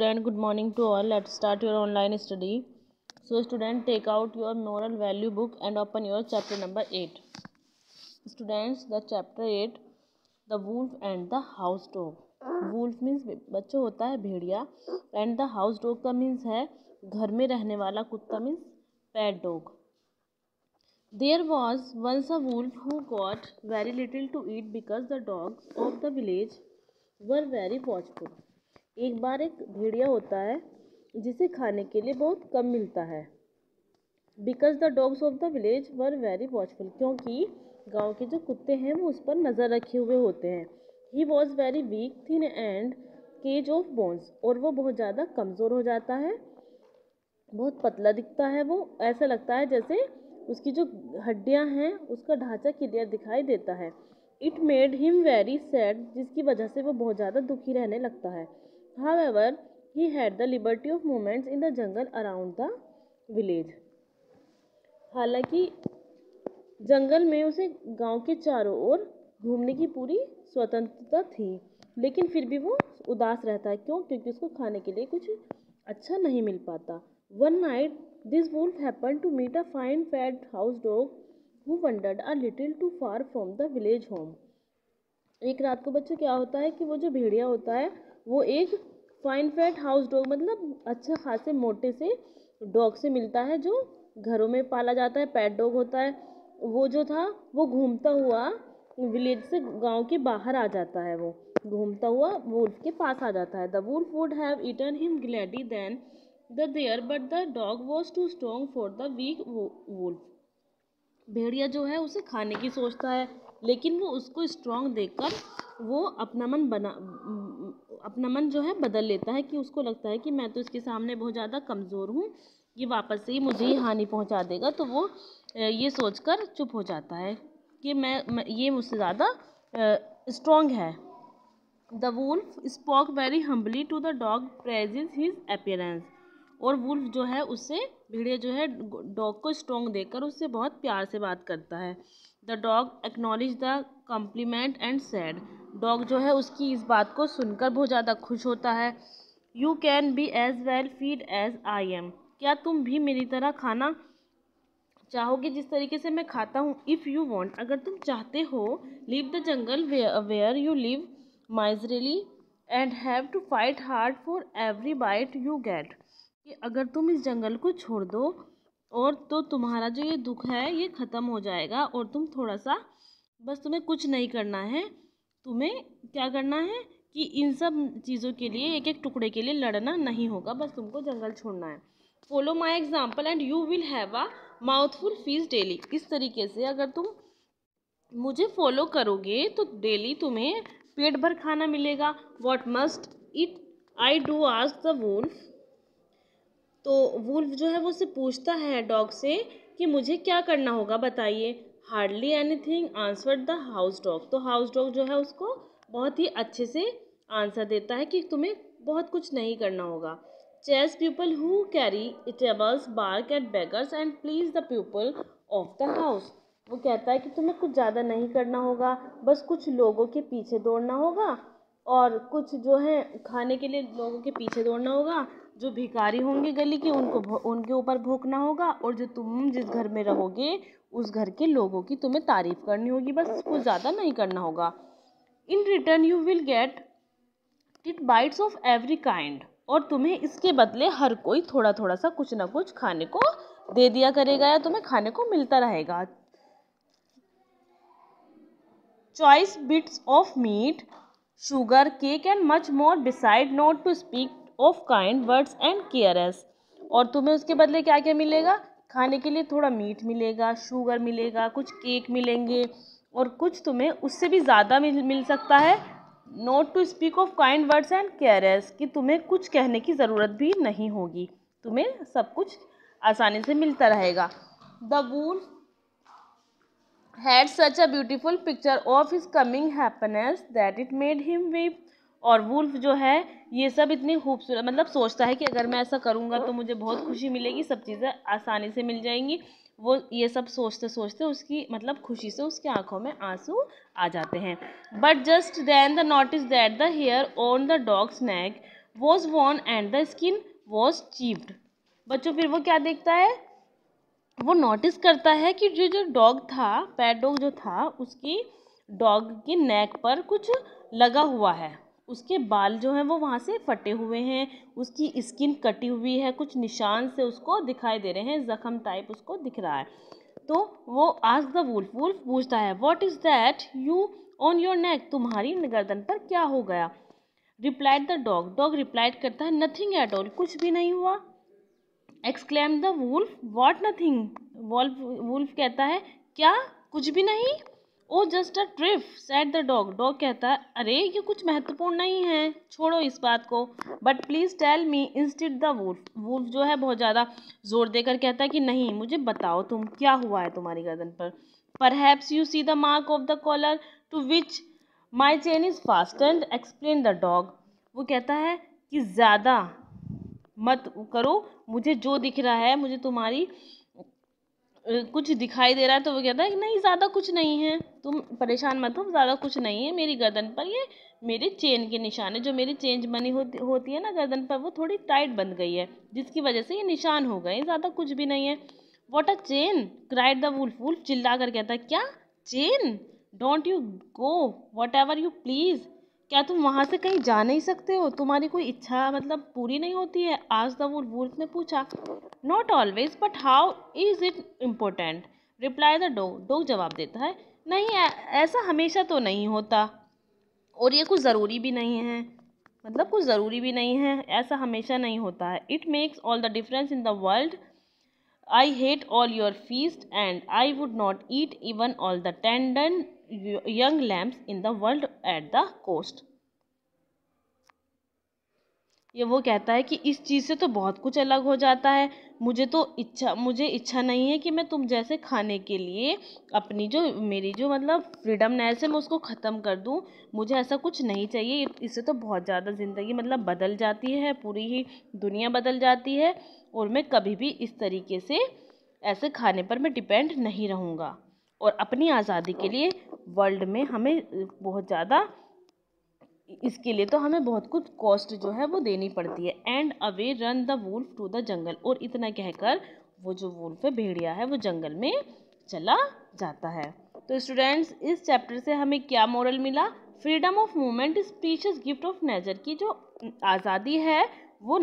Student, good morning to all. Let's start your online study. So student, take out your moral value book and open your chapter number 8. Students, the chapter 8, the wolf and the house dog. Wolf means बच्चों होता है भेड़िया, and the house dog का means है घर में रहने वाला कुत्ता, means pet dog. There was once a wolf who got very little to eat because the dogs of the village were very watchful. एक बार एक भेड़िया होता है जिसे खाने के लिए बहुत कम मिलता है. Because the dogs of the village were very watchful, क्योंकि गांव के जो कुत्ते हैं वो उस पर नज़र रखे हुए होते हैं. He was very weak, thin and cage of bones, और वो बहुत ज़्यादा कमज़ोर हो जाता है, बहुत पतला दिखता है. वो ऐसा लगता है जैसे उसकी जो हड्डियां हैं उसका ढांचा क्लियर दिखाई देता है. It made him very sad, जिसकी वजह से वो बहुत ज़्यादा दुखी रहने लगता है. However, he had the liberty of movements in the jungle around the village. हालांकि जंगल में उसे गांव के चारों ओर घूमने की पूरी स्वतंत्रता थी, लेकिन फिर भी वो उदास रहता है. क्यों? क्योंकि उसको खाने के लिए कुछ अच्छा नहीं मिल पाता. One night, this wolf happened to meet a fine fat house dog who wandered a little too far from the village home. एक रात को बच्चों क्या होता है कि वो जो भेड़िया होता है वो एक फाइन फैट हाउस डॉग, मतलब अच्छे खासे मोटे से डॉग से मिलता है जो घरों में पाला जाता है, पेट डॉग होता है. वो जो था वो घूमता हुआ विलेज से गांव के बाहर आ जाता है. वो घूमता हुआ वुल्फ के पास आ जाता है. The wolf would have eaten him gladly then the there, but the dog was too strong for the weak wolf. भेड़िया जो है उसे खाने की सोचता है, लेकिन वो उसको स्ट्रॉन्ग देखकर वो अपना मन जो है बदल लेता है, कि उसको लगता है कि मैं तो इसके सामने बहुत ज़्यादा कमज़ोर हूँ, ये वापस से ही मुझे ही हानि पहुँचा देगा. तो वो ये सोचकर चुप हो जाता है कि मैं ये मुझसे ज़्यादा स्ट्रॉन्ग है. The wolf spoke very humbly to the dog, praises his appearance. और वुल्फ जो है उससे भेड़िया जो है डॉग को स्ट्रॉन्ग देखकर उससे बहुत प्यार से बात करता है. The dog acknowledge the complement and sad. Dog जो है उसकी इस बात को सुनकर बहुत ज़्यादा खुश होता है. You can be as well fed as I am. क्या तुम भी मेरी तरह खाना चाहोगे जिस तरीके से मैं खाता हूँ. इफ़ यू वॉन्ट, अगर तुम चाहते हो. Leave the jungle where you live miserably and have to fight hard for every bite you get. कि अगर तुम इस जंगल को छोड़ दो और तो तुम्हारा जो ये दुख है ये ख़त्म हो जाएगा, और तुम थोड़ा सा बस तुम्हें कुछ नहीं करना है. तुम्हें क्या करना है कि इन सब चीज़ों के लिए एक एक टुकड़े के लिए लड़ना नहीं होगा, बस तुमको जंगल छोड़ना है. Follow my example and you will have a mouthful fees daily. इस तरीके से अगर तुम मुझे फॉलो करोगे तो डेली तुम्हें पेट भर खाना मिलेगा. What must it I do ask the wolf. तो वुल्फ जो है वो उससे पूछता है डॉग से कि मुझे क्या करना होगा बताइए. Hardly anything answered the house dog. तो हाउस डॉग जो है उसको बहुत ही अच्छे से आंसर देता है कि तुम्हें बहुत कुछ नहीं करना होगा. Chase people who carry tables, bark at beggars and please the people of the house. वो कहता है कि तुम्हें कुछ ज़्यादा नहीं करना होगा, बस कुछ लोगों के पीछे दौड़ना होगा, और कुछ जो है खाने के लिए लोगों के पीछे दौड़ना होगा. जो भिखारी होंगे गली के उनके ऊपर भोंकना होगा, और जो तुम जिस घर में रहोगे उस घर के लोगों की तुम्हें तारीफ करनी होगी, बस कुछ ज़्यादा नहीं करना होगा. In return you will get tit bytes of every kind. और तुम्हें इसके बदले हर कोई थोड़ा थोड़ा सा कुछ ना कुछ खाने को दे दिया करेगा, या तुम्हें खाने को मिलता रहेगा. Choice bits of meat, sugar, cake and much more beside, not to speak of kind words and cares. और तुम्हें उसके बदले क्या क्या मिलेगा. खाने के लिए थोड़ा मीट मिलेगा, शुगर मिलेगा, कुछ केक मिलेंगे, और कुछ तुम्हें उससे भी ज़्यादा मिल सकता है. Not to speak of kind words and cares, कि तुम्हें कुछ कहने की ज़रूरत भी नहीं होगी, तुम्हें सब कुछ आसानी से मिलता रहेगा. The wolf had such a beautiful picture of his coming happiness that it made him weep. और वुल्फ जो है ये सब इतनी खूबसूरत, मतलब सोचता है कि अगर मैं ऐसा करूँगा तो मुझे बहुत खुशी मिलेगी, सब चीज़ें आसानी से मिल जाएंगी. वो ये सब सोचते सोचते उसकी मतलब खुशी से उसकी आंखों में आंसू आ जाते हैं. But just then the notice that the hair on the dog's neck was worn and the skin was chipped. बच्चों फिर वो क्या देखता है, वो नोटिस करता है कि जो डॉग था, पेट डॉग जो था, उसकी डॉग की नेक पर कुछ लगा हुआ है, उसके बाल जो हैं वो वहाँ से फटे हुए हैं, उसकी स्किन कटी हुई है, कुछ निशान से उसको दिखाई दे रहे हैं, जख्म टाइप उसको दिख रहा है। तो वो आस्क द वुल्फ, वुल्फ पूछता है what is that you on your neck, तुम्हारी गर्दन पर क्या हो गया। Replied the dog, dog replied करता है नथिंग एट ऑल, कुछ भी नहीं हुआ। Exclaim the wolf what nothing, wolf कहता है क्या, कुछ भी नहीं। Oh just a trip said the dog, dog कहता है अरे ये कुछ महत्वपूर्ण नहीं है, छोड़ो इस बात को। But please tell me instead the wolf, wolf जो है बहुत ज़्यादा जोर देकर कहता है कि नहीं, मुझे बताओ तुम क्या हुआ है तुम्हारी गर्दन पर। Perhaps you see the mark of the collar to which my chain is fastened, explain the dog. वो कहता है कि ज़्यादा मत करो, मुझे जो दिख रहा है, मुझे तुम्हारी कुछ दिखाई दे रहा है। तो वो कहता है कि नहीं ज़्यादा कुछ नहीं है, तुम परेशान मत हो, ज़्यादा कुछ नहीं है, मेरी गर्दन पर ये मेरे चेन के निशान है, जो मेरी चेंज बनी होती है ना गर्दन पर, वो थोड़ी टाइट बन गई है, जिसकी वजह से ये निशान हो गए, ज़्यादा कुछ भी नहीं है। What a chain cried the wolf, wolf चिल्ला कर कहता है क्या chain, don't you go whatever you please, क्या तुम वहाँ से कहीं जा नहीं सकते हो, तुम्हारी कोई इच्छा मतलब पूरी नहीं होती है। आज द वुल्फ, वुल्फ ने पूछा। Not always but how is it important, reply the dog, dog जवाब देता है नहीं ऐसा हमेशा तो नहीं होता, और ये कुछ ज़रूरी भी नहीं है, मतलब कुछ ज़रूरी भी नहीं है, ऐसा हमेशा नहीं होता है। It makes all the difference in the world, I hate all your feast and I would not eat even all the tender young lambs in the world at the cost. ये वो कहता है कि इस चीज़ से तो बहुत कुछ अलग हो जाता है, मुझे इच्छा नहीं है कि मैं तुम जैसे खाने के लिए अपनी जो मेरी जो मतलब फ्रीडमनेस है मैं उसको ख़त्म कर दूं, मुझे ऐसा कुछ नहीं चाहिए। इससे तो बहुत ज़्यादा ज़िंदगी मतलब बदल जाती है, पूरी ही दुनिया बदल जाती है, और मैं कभी भी इस तरीके से ऐसे खाने पर मैं डिपेंड नहीं रहूँगा। और अपनी आज़ादी के लिए वर्ल्ड में हमें बहुत ज़्यादा, इसके लिए तो हमें बहुत कुछ कॉस्ट जो है वो देनी पड़ती है। And away ran the wolf to the jungle, और इतना कहकर वो जो वुल्फ है, भेड़िया है, वो जंगल में चला जाता है। तो स्टूडेंट्स इस चैप्टर से हमें क्या मोरल मिला, freedom of movement is precious gift of nature, की जो आज़ादी है वो